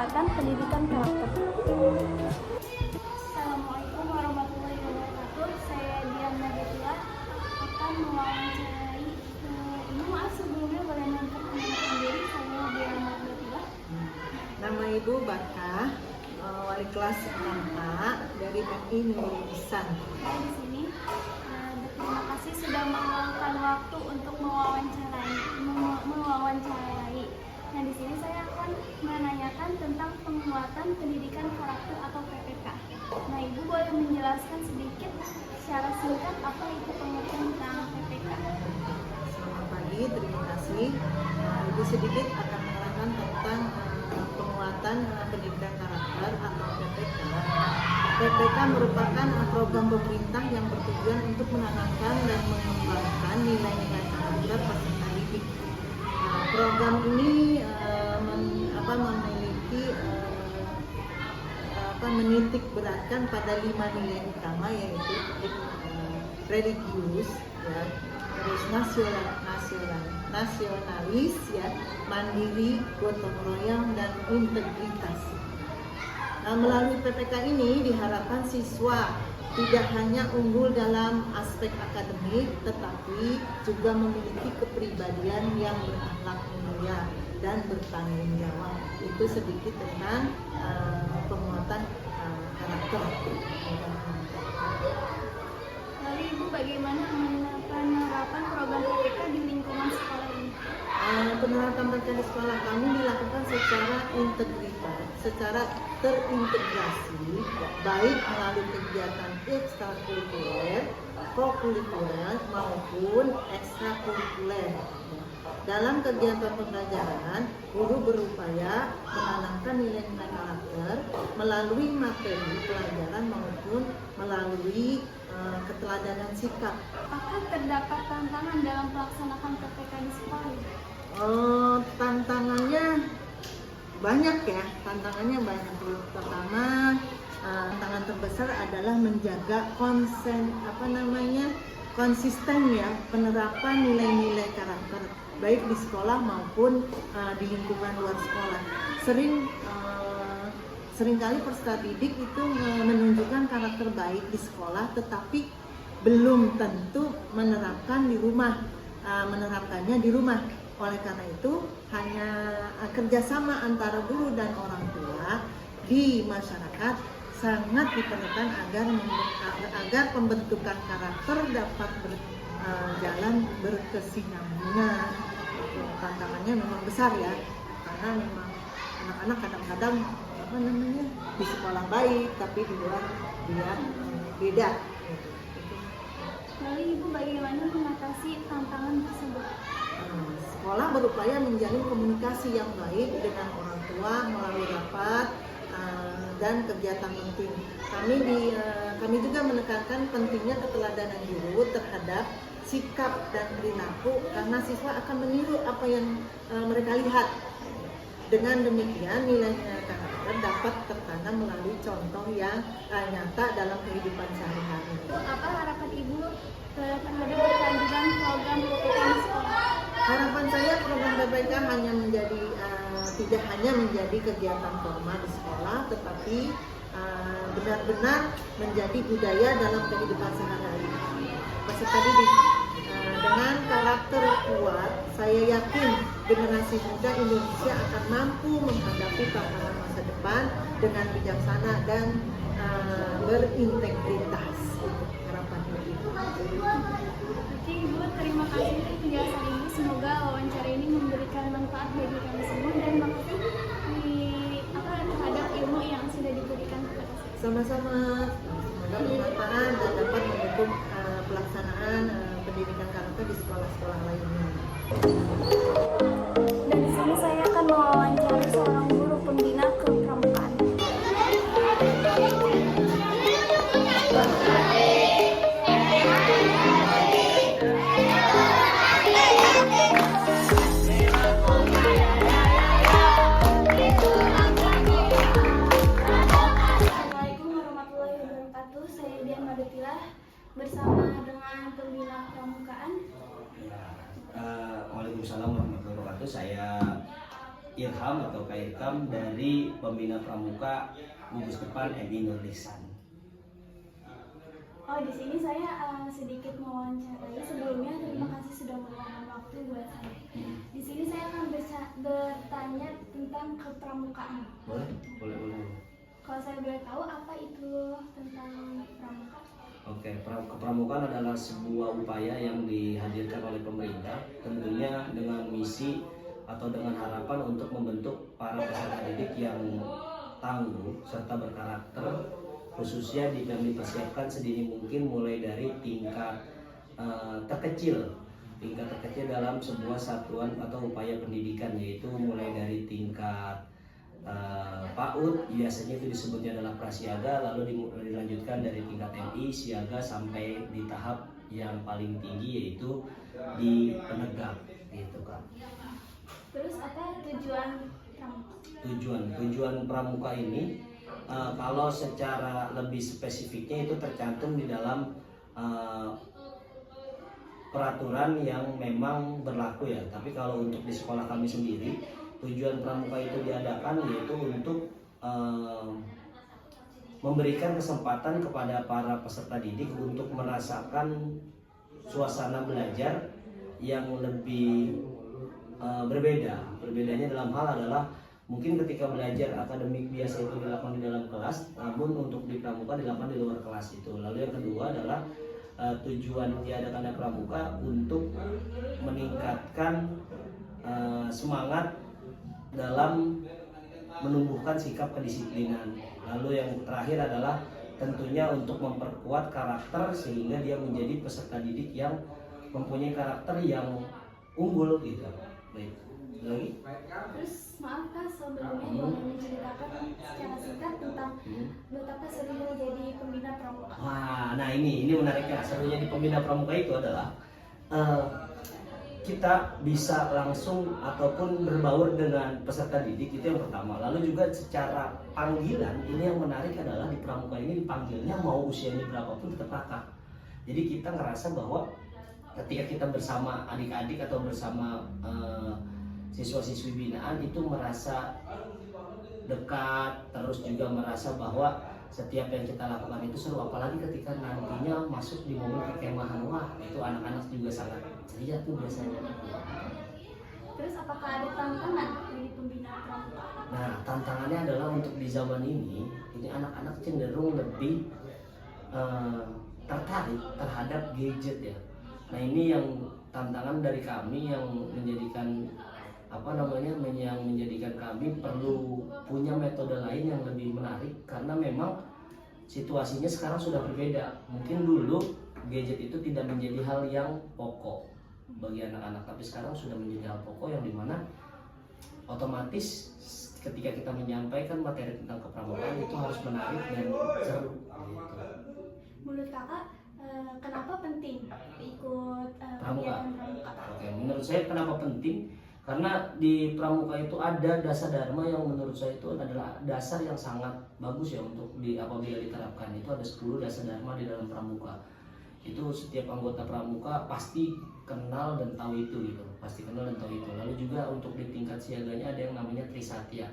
penguatan pendidikan karakter. Assalamualaikum warahmatullahi wabarakatuh. Saya Dian Nabilah akan mewawancarai maaf sebelumnya boleh memperkenalkan diri. Saya Dian Nabilah. Nama Ibu Bakah, wali kelas 6A dari MI Nurul Ihsan. Saya di sini berterima kasih sudah meluangkan waktu untuk mewawancarai. Nah, di sini saya akan menanyakan tentang penguatan pendidikan karakter atau PPK. Nah, Ibu boleh menjelaskan sedikit secara singkat apa itu pengertian tentang PPK? Selamat pagi, terima kasih. Ibu sedikit akan menerangkan tentang penguatan pendidikan karakter atau PPK. PPK merupakan program pemerintah yang bertujuan untuk menanamkan dan mengembangkan nilai-nilai karakter peserta didik. Program ini memiliki menitik beratkan pada 5 nilai utama, yaitu religius, ya, terus nasionalis, ya, mandiri, gotong royong, dan integritas. Melalui PPK ini diharapkan siswa tidak hanya unggul dalam aspek akademik, tetapi juga memiliki kepribadian yang berakhlak mulia dan bertanggung jawab. Itu sedikit tentang penguatan karakter. Lalu Ibu bagaimana penerapan program PPK di lingkungan sekolah ini? Penerapan PPK di sekolah kami dilakukan secara integritas, secara terintegrasi, baik melalui kegiatan ekstrakurikuler, kokurikuler maupun ekstrakurikuler. Dalam kegiatan pembelajaran, guru berupaya menanamkan nilai-nilai karakter melalui materi pelajaran maupun melalui keteladanan sikap. Apakah terdapat tantangan dalam pelaksanaan PPK di sekolah? Tantangannya banyak, ya. Tantangannya banyak. Pertama, tantangan terbesar adalah menjaga konsisten, ya, penerapan nilai-nilai karakter baik di sekolah maupun di lingkungan luar sekolah. Seringkali peserta didik itu menunjukkan karakter baik di sekolah, tetapi belum tentu menerapkannya di rumah. Oleh karena itu, hanya kerjasama antara guru dan orang tua di masyarakat sangat diperlukan agar pembentukan karakter dapat berjalan berkesinambungan. Tantangannya memang besar, ya, karena memang anak-anak kadang-kadang di sekolah baik, tapi di luar dia beda. Lalu Ibu bagaimana mengatasi tantangan tersebut? Sekolah berupaya menjalin komunikasi yang baik dengan orang tua melalui rapat dan kegiatan penting. Kami juga menekankan pentingnya keteladanan guru terhadap sikap dan perilaku, karena siswa akan meniru apa yang mereka lihat. Dengan demikian, nilai-nilai karakter dapat tertanam melalui contoh yang nyata dalam kehidupan sehari-hari. Apa harapan Ibu terhadap kelanjutan program PPK di sekolah? Harapan saya program PPK tidak hanya menjadi kegiatan formal di sekolah, tetapi benar-benar menjadi budaya dalam kehidupan sehari-hari peserta didik. Dengan karakter kuat, saya yakin generasi muda Indonesia akan mampu menghadapi tantangan masa depan dengan bijaksana dan berintegritas. Harapan Ibu. Oke Ibu, terima kasih untuk penjelasan Ibu. Semoga wawancara ini memberikan manfaat bagi kami semua, dan makasih terhadap ilmu yang sudah diberikan kepada saya. Sama-sama, semoga bermanfaat dan dapat mendukung pelaksanaan pendidikan karakter di sekolah-sekolah lainnya. Dan di sini saya akan mewawancarai seorang guru pembina kepramukaan. Assalamualaikum warahmatullahi wabarakatuh. Saya Dian Nabilah bersama dengan pembina kepramukaan. Waalaikumsalam warahmatullahi wabarakatuh. Saya Irham atau Kak Irham dari pembina pramuka gugus depan MI Nur Ihsan. Oh, di sini saya sedikit mewawancarai. Sebelumnya terima kasih sudah meluangkan waktu buat saya. Di sini saya akan bertanya tentang kepramukaan. Boleh. Kalau saya boleh tahu apa itu tentang pramuka? Oke, kepramukaan adalah sebuah upaya yang dihadirkan oleh pemerintah, tentunya dengan misi atau dengan harapan untuk membentuk para peserta didik yang tangguh serta berkarakter, khususnya kami persiapkan sedini mungkin mulai dari tingkat terkecil dalam sebuah satuan atau upaya pendidikan, yaitu mulai dari tingkat PAUD, biasanya itu disebutnya adalah prasiaga, lalu dilanjutkan dari tingkat MI, siaga, sampai di tahap yang paling tinggi yaitu di penegak, gitu kan. Terus apa tujuan pramuka? Tujuan pramuka ini kalau secara lebih spesifiknya itu tercantum di dalam peraturan yang memang berlaku ya. Tapi kalau untuk di sekolah kami sendiri, tujuan pramuka itu diadakan yaitu untuk memberikan kesempatan kepada para peserta didik untuk merasakan suasana belajar yang lebih berbeda. Berbedanya dalam hal adalah mungkin ketika belajar akademik biasa itu dilakukan di dalam kelas, namun untuk di pramuka dilakukan di luar kelas itu. Lalu yang kedua adalah tujuan diadakannya pramuka untuk meningkatkan semangat dalam menumbuhkan sikap kedisiplinan. Lalu yang terakhir adalah tentunya untuk memperkuat karakter sehingga dia menjadi peserta didik yang mempunyai karakter yang unggul gitu. Baik. Lagi? Terus maaf Kak, sebelumnya boleh menceritakan secara singkat tentang betapa serunya jadi pembina pramuka. Wah, nah ini menariknya. Serunya di pembina pramuka itu adalah kita bisa langsung ataupun berbaur dengan peserta didik, itu yang pertama. Lalu juga secara panggilan, ini yang menarik adalah di pramuka ini dipanggilnya mau usianya berapapun tetap kakak. Jadi kita ngerasa bahwa ketika kita bersama adik-adik atau bersama siswa-siswi binaan itu merasa dekat, terus juga merasa bahwa setiap yang kita lakukan itu seru, apalagi ketika nantinya masuk di momen perkemahan. Wah, itu anak-anak juga sangat ceria tuh biasanya. Terus apakah ada tantangan di pembina pramuka? Nah, tantangannya adalah untuk di zaman ini anak-anak cenderung lebih tertarik terhadap gadget ya. Nah, ini yang tantangan dari kami yang menjadikan yang menjadikan kami perlu punya metode lain yang lebih menarik, karena memang situasinya sekarang sudah berbeda. Mungkin dulu gadget itu tidak menjadi hal yang pokok bagi anak-anak, tapi sekarang sudah menjadi hal pokok yang dimana otomatis ketika kita menyampaikan materi tentang kepramukaan itu harus menarik dan seru gitu. Menurut kakak kenapa penting ikut Pramuka? kegiatan pramuka? Oke, menurut saya kenapa penting? Karena di pramuka itu ada dasar dharma yang menurut saya itu adalah dasar yang sangat bagus ya untuk apabila diterapkan. Itu ada 10 dasar dharma di dalam pramuka. Itu setiap anggota pramuka pasti kenal dan tahu itu gitu. Pasti kenal dan tahu itu. Lalu juga untuk di tingkat siaganya ada yang namanya Trisatya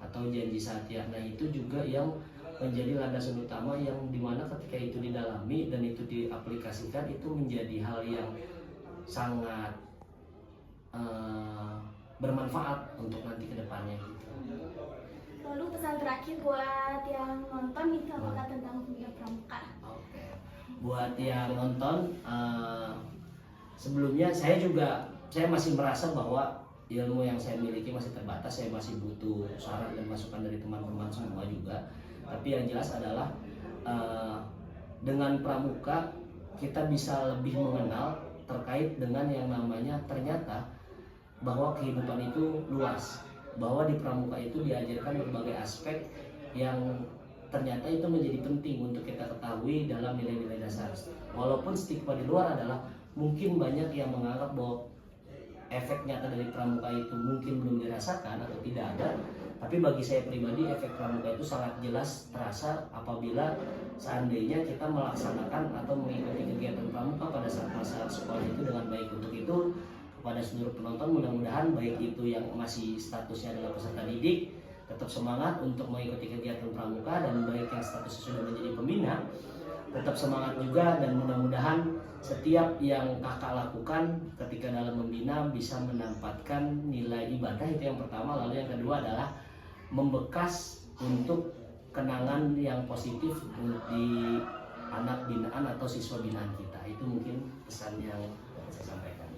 atau janji satya. Nah, itu juga yang menjadi landasan utama yang dimana ketika itu didalami dan itu diaplikasikan itu menjadi hal yang sangat bermanfaat untuk nanti kedepannya gitu. Lalu pesan terakhir buat yang nonton itu apakah tentang pembina pramuka? Oke. Buat yang nonton, sebelumnya saya masih merasa bahwa ilmu yang saya miliki masih terbatas. Saya masih butuh saran dan masukan dari teman-teman semua juga. Tapi yang jelas adalah dengan pramuka kita bisa lebih mengenal terkait dengan yang namanya ternyata bahwa kehidupan itu luas, bahwa di pramuka itu diajarkan berbagai aspek yang ternyata itu menjadi penting untuk kita ketahui dalam nilai-nilai dasar. Walaupun stigma di luar adalah mungkin banyak yang menganggap bahwa efek nyata dari pramuka itu mungkin belum dirasakan atau tidak ada, tapi bagi saya pribadi efek pramuka itu sangat jelas terasa apabila seandainya kita melaksanakan atau mengikuti kegiatan pramuka pada saat masa sekolah itu dengan baik. Untuk itu kepada seluruh penonton, mudah-mudahan baik itu yang masih statusnya adalah peserta didik tetap semangat untuk mengikuti kegiatan pramuka, dan baik yang statusnya sudah menjadi pembina tetap semangat juga, dan mudah-mudahan setiap yang kakak lakukan ketika dalam membina bisa menempatkan nilai ibadah, itu yang pertama. Lalu yang kedua adalah membekas untuk kenangan yang positif di anak binaan atau siswa binaan kita. Itu mungkin pesan yang saya sampaikan.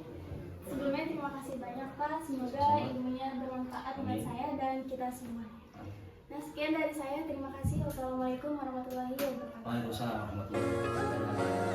Sebelumnya terima kasih banyak Pak, semoga ilmunya bermanfaat buat Amin. saya dan kita semua. Nah, sekian dari saya, terima kasih. Wassalamualaikum warahmatullahi wabarakatuh. Waalaikumsalam warahmatullahi wabarakatuh.